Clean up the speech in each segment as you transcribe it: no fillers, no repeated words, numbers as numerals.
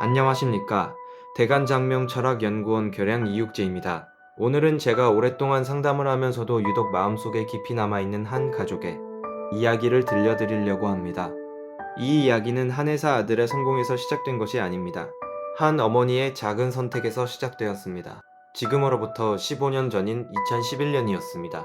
안녕하십니까. 대간장명철학연구원 교량 이육재입니다. 오늘은 제가 오랫동안 상담을 하면서도 유독 마음속에 깊이 남아있는 한 가족의 이야기를 들려드리려고 합니다. 이 이야기는 한 회사 아들의 성공에서 시작된 것이 아닙니다. 한 어머니의 작은 선택에서 시작되었습니다. 지금으로부터 15년 전인 2011년이었습니다.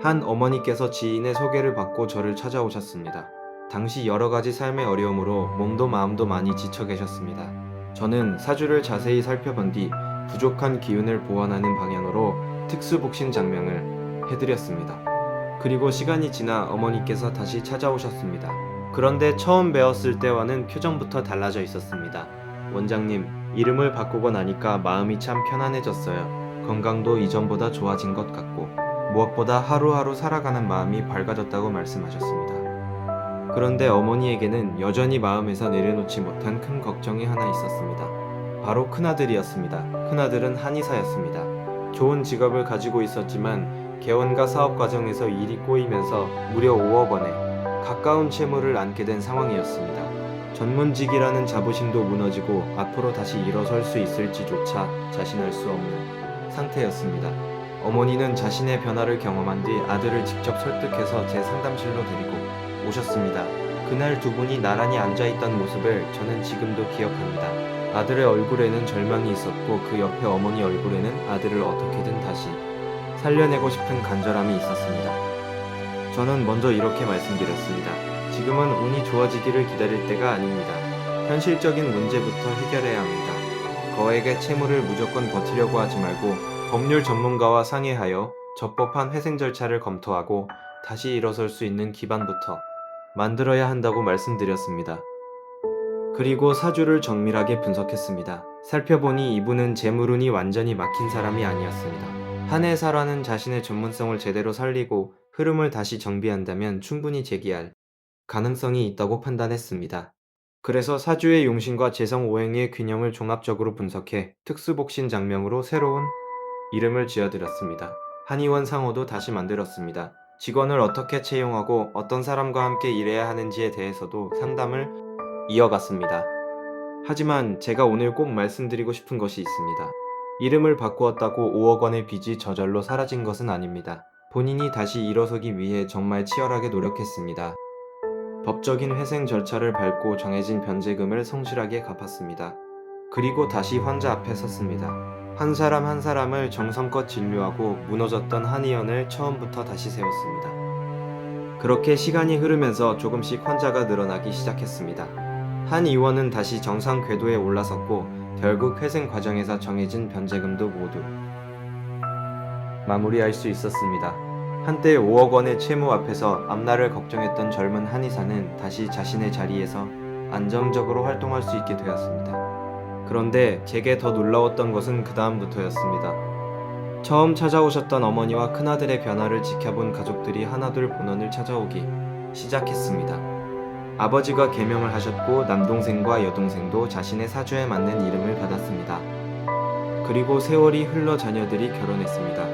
한 어머니께서 지인의 소개를 받고 저를 찾아오셨습니다. 당시 여러 가지 삶의 어려움으로 몸도 마음도 많이 지쳐 계셨습니다. 저는 사주를 자세히 살펴본 뒤 부족한 기운을 보완하는 방향으로 특수복신 장명을 해드렸습니다. 그리고 시간이 지나 어머니께서 다시 찾아오셨습니다. 그런데 처음 배웠을 때와는 표정부터 달라져 있었습니다. 원장님, 이름을 바꾸고 나니까 마음이 참 편안해졌어요. 건강도 이전보다 좋아진 것 같고 무엇보다 하루하루 살아가는 마음이 밝아졌다고 말씀하셨습니다. 그런데 어머니에게는 여전히 마음에서 내려놓지 못한 큰 걱정이 하나 있었습니다. 바로 큰아들이었습니다. 큰아들은 한의사였습니다. 좋은 직업을 가지고 있었지만 개원과 사업 과정에서 일이 꼬이면서 무려 5억 원에 가까운 채무를 안게 된 상황이었습니다. 전문직이라는 자부심도 무너지고 앞으로 다시 일어설 수 있을지조차 자신할 수 없는 상태였습니다. 어머니는 자신의 변화를 경험한 뒤 아들을 직접 설득해서 제 상담실로 데리고 오셨습니다. 그날 두 분이 나란히 앉아있던 모습을 저는 지금도 기억합니다. 아들의 얼굴에는 절망이 있었고 그 옆에 어머니 얼굴에는 아들을 어떻게든 다시 살려내고 싶은 간절함이 있었습니다. 저는 먼저 이렇게 말씀드렸습니다. 지금은 운이 좋아지기를 기다릴 때가 아닙니다. 현실적인 문제부터 해결해야 합니다. 거액의 채무를 무조건 버티려고 하지 말고 법률 전문가와 상의하여 적법한 회생 절차를 검토하고 다시 일어설 수 있는 기반부터 만들어야 한다고 말씀드렸습니다. 그리고 사주를 정밀하게 분석했습니다. 살펴보니 이분은 재물운이 완전히 막힌 사람이 아니었습니다. 한 회사라는 자신의 전문성을 제대로 살리고 흐름을 다시 정비한다면 충분히 재기할 가능성이 있다고 판단했습니다. 그래서 사주의 용신과 재성 오행의 균형을 종합적으로 분석해 특수복신 장명으로 새로운 이름을 지어드렸습니다. 한의원 상호도 다시 만들었습니다. 직원을 어떻게 채용하고 어떤 사람과 함께 일해야 하는지에 대해서도 상담을 이어갔습니다. 하지만 제가 오늘 꼭 말씀드리고 싶은 것이 있습니다. 이름을 바꾸었다고 5억 원의 빚이 저절로 사라진 것은 아닙니다. 본인이 다시 일어서기 위해 정말 치열하게 노력했습니다. 법적인 회생 절차를 밟고 정해진 변제금을 성실하게 갚았습니다. 그리고 다시 환자 앞에 섰습니다. 한 사람 한 사람을 정성껏 진료하고 무너졌던 한의원을 처음부터 다시 세웠습니다. 그렇게 시간이 흐르면서 조금씩 환자가 늘어나기 시작했습니다. 한 의원은 다시 정상 궤도에 올라섰고 결국 회생 과정에서 정해진 변제금도 모두 마무리할 수 있었습니다. 한때 5억 원의 채무 앞에서 앞날을 걱정했던 젊은 한의사는 다시 자신의 자리에서 안정적으로 활동할 수 있게 되었습니다. 그런데 제게 더 놀라웠던 것은 그 다음부터였습니다. 처음 찾아오셨던 어머니와 큰아들의 변화를 지켜본 가족들이 하나둘 본원을 찾아오기 시작했습니다. 아버지가 개명을 하셨고 남동생과 여동생도 자신의 사주에 맞는 이름을 받았습니다. 그리고 세월이 흘러 자녀들이 결혼했습니다.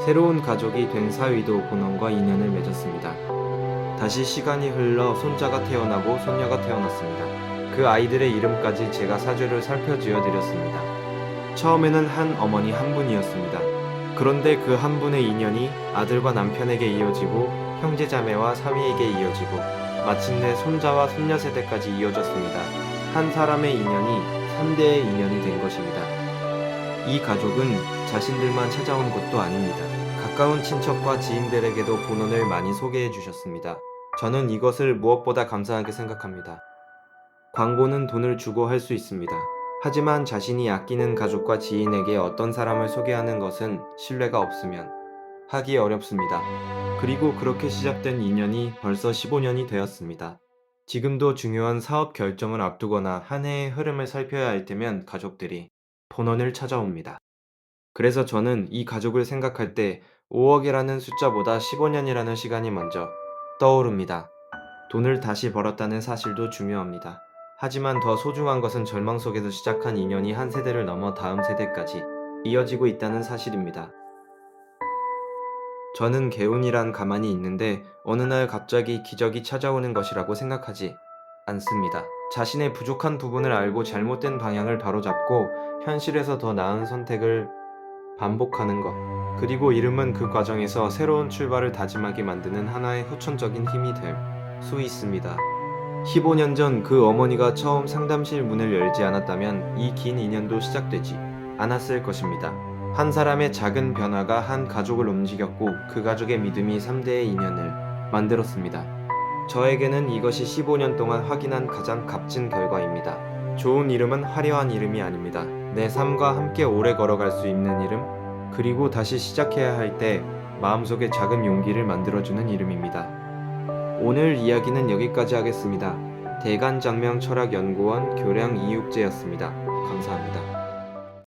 새로운 가족이 된 사위도 본원과 인연을 맺었습니다. 다시 시간이 흘러 손자가 태어나고 손녀가 태어났습니다. 그 아이들의 이름까지 제가 사주를 살펴지어 드렸습니다. 처음에는 한 어머니 한 분이었습니다. 그런데 그 한 분의 인연이 아들과 남편에게 이어지고 형제자매와 사위에게 이어지고 마침내 손자와 손녀 세대까지 이어졌습니다. 한 사람의 인연이 3대의 인연이 된 것입니다. 이 가족은 자신들만 찾아온 것도 아닙니다. 가까운 친척과 지인들에게도 본원을 많이 소개해 주셨습니다. 저는 이것을 무엇보다 감사하게 생각합니다. 광고는 돈을 주고 할 수 있습니다. 하지만 자신이 아끼는 가족과 지인에게 어떤 사람을 소개하는 것은 신뢰가 없으면 하기 어렵습니다. 그리고 그렇게 시작된 인연이 벌써 15년이 되었습니다. 지금도 중요한 사업 결정을 앞두거나 한 해의 흐름을 살펴야 할 때면 가족들이 본원을 찾아옵니다. 그래서 저는 이 가족을 생각할 때 5억이라는 숫자보다 15년이라는 시간이 먼저 떠오릅니다. 돈을 다시 벌었다는 사실도 중요합니다. 하지만 더 소중한 것은 절망 속에서 시작한 인연이 한 세대를 넘어 다음 세대까지 이어지고 있다는 사실입니다. 저는 개운이란 가만히 있는데 어느 날 갑자기 기적이 찾아오는 것이라고 생각하지 않습니다. 자신의 부족한 부분을 알고 잘못된 방향을 바로잡고 현실에서 더 나은 선택을 반복하는 것. 그리고 이름은 그 과정에서 새로운 출발을 다짐하게 만드는 하나의 후천적인 힘이 될 수 있습니다. 15년 전 그 어머니가 처음 상담실 문을 열지 않았다면 이 긴 인연도 시작되지 않았을 것입니다. 한 사람의 작은 변화가 한 가족을 움직였고 그 가족의 믿음이 3대의 인연을 만들었습니다. 저에게는 이것이 15년 동안 확인한 가장 값진 결과입니다. 좋은 이름은 화려한 이름이 아닙니다. 내 삶과 함께 오래 걸어갈 수 있는 이름, 그리고 다시 시작해야 할 때 마음속에 작은 용기를 만들어주는 이름입니다. 오늘 이야기는 여기까지 하겠습니다. 대간장명철학연구원 교량 이육재였습니다. 감사합니다.